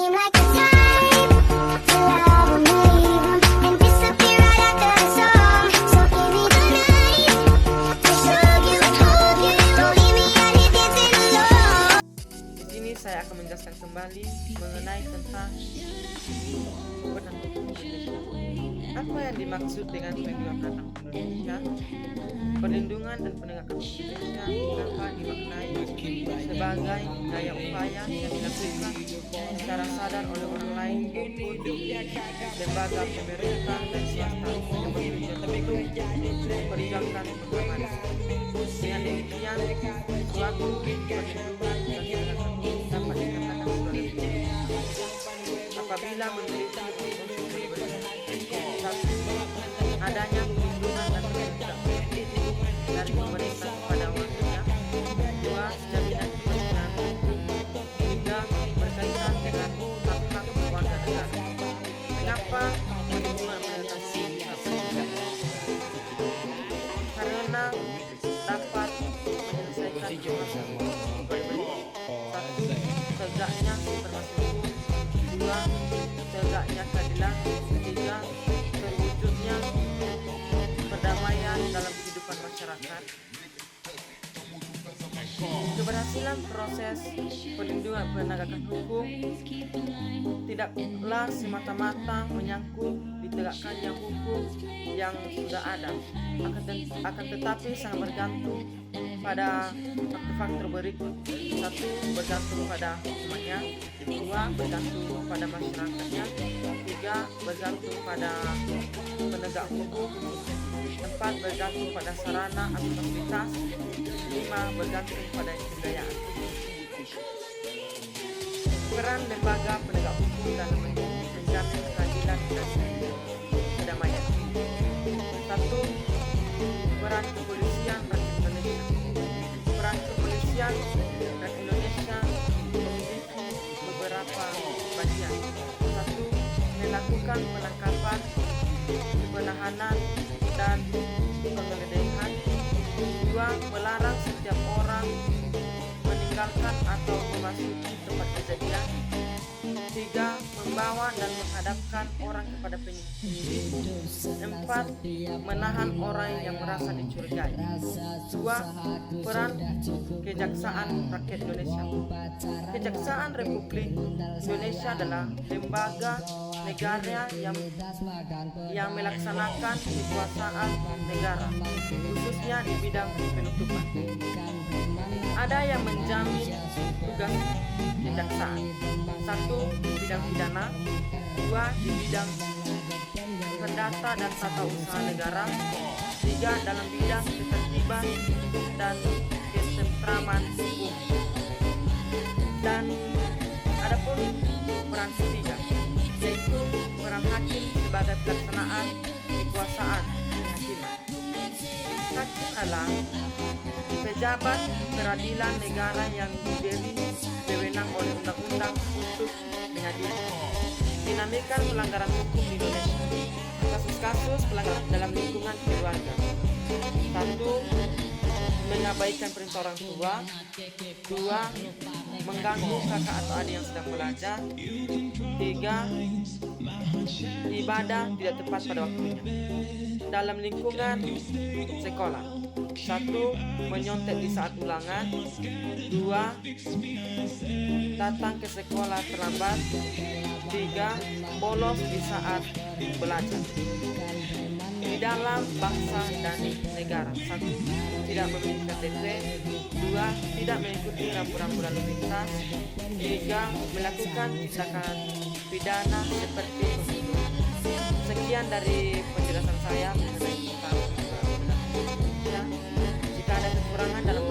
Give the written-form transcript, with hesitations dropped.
seem like the type to love 'em, leave 'em, and disappear right after the song. So give me the night to show you, hold you. Don't leave me out here dancing alone. Di sini saya akan menjelaskan kembali mengenai tentang penegakan hukum Indonesia. Apa yang dimaksud dengan perlindungan anak Indonesia? Perlindungan dan penegakan hukum Indonesia dapat dimaknai sebagai daya upaya yang dilakukan secara sadar oleh orang lain maupun lembaga pemerintah dan swasta yang bertujuan untuk memperjuangkan pengamanan. Dengan demikian, suatu perlindungan dan penegakan hukum dapat dikatakan sebagai apabila memiliki unsur berikut: satu, adanya perlindungan dan penegakan hukum dari pemerintah kepada warganya; dua, jaminan kepentingan; tiga, berkaitan dengan hak-hak warga negara. Mengapa perlindungan penegakan hukum diperlukan? Karena dapat menyelesaikan masalah berikut: satu, tegaknya supervisi hukum; dua, tegaknya keadilan; tiga, terwujudnya perdamaian dalam kehidupan masyarakat. Keberhasilan proses perlindungan penegakan hukum tidaklah semata-mata menyangkut ditegakkannya hukum yang sudah ada, akan tetapi sangat bergantung pada faktor-faktor berikut: satu, bergantung pada hukumannya; dua, bergantung pada masyarakatnya; tiga, bergantung pada penegak hukum; empat, bergantung pada sarana atau fasilitas; lima, bergantung pada kebudayaan. Peran lembaga penegak hukum dalam menjamin keadilan dan kedamaian. Satu, peran kepolisian Republik Indonesia. Peran kepolisian Republik Indonesia memiliki beberapa bagian. Satu, melakukan penangkapan, penahanan, dan penggeledahan. Dua, melarang setiap orang meninggalkan atau memasuki tempat kejadian. Tiga, membawa dan menghadapkan orang kepada penyidik. Empat, menahan orang yang merasa dicurigai. Dua, peran Kejaksaan Rakyat Indonesia. Kejaksaan Republik Indonesia adalah lembaga negara yang melaksanakan kekuasaan negara, khususnya di bidang penuntutan. Ada yang menjamin tugas kejaksaan: satu, bidang pidana; dua, di bidang perdata dan tata usaha negara; tiga, dalam bidang ketertiban dan ketentraman hukum; dan adapun peran ketiga, yaitu peran hakim sebagai pelaksanaan kekuasaan kehakiman. Hakim adalah pejabat peradilan negara yang diberi wewenang oleh undang-undang untuk mengadili, dinamika pelanggaran hukum di Indonesia. Kasus-kasus pelanggaran dalam lingkungan keluarga: satu, mengabaikan perintah orang tua; dua, mengganggu kakak atau adik yang sedang belajar; tiga, ibadah tidak tepat pada waktunya. Dalam lingkungan sekolah: satu, menyontek di saat ulangan; dua, datang ke sekolah terlambat; tiga, bolos di saat belajar. Di dalam bangsa dan negara: satu, tidak memiliki KTP; dua, tidak mengikuti rambu-rambu lalu lintas; tiga, melakukan tindakan pidana seperti pembunuhan. Sekian dari penjelasan saya mengenai tentang Indonesia. Jika ada kekurangan dalam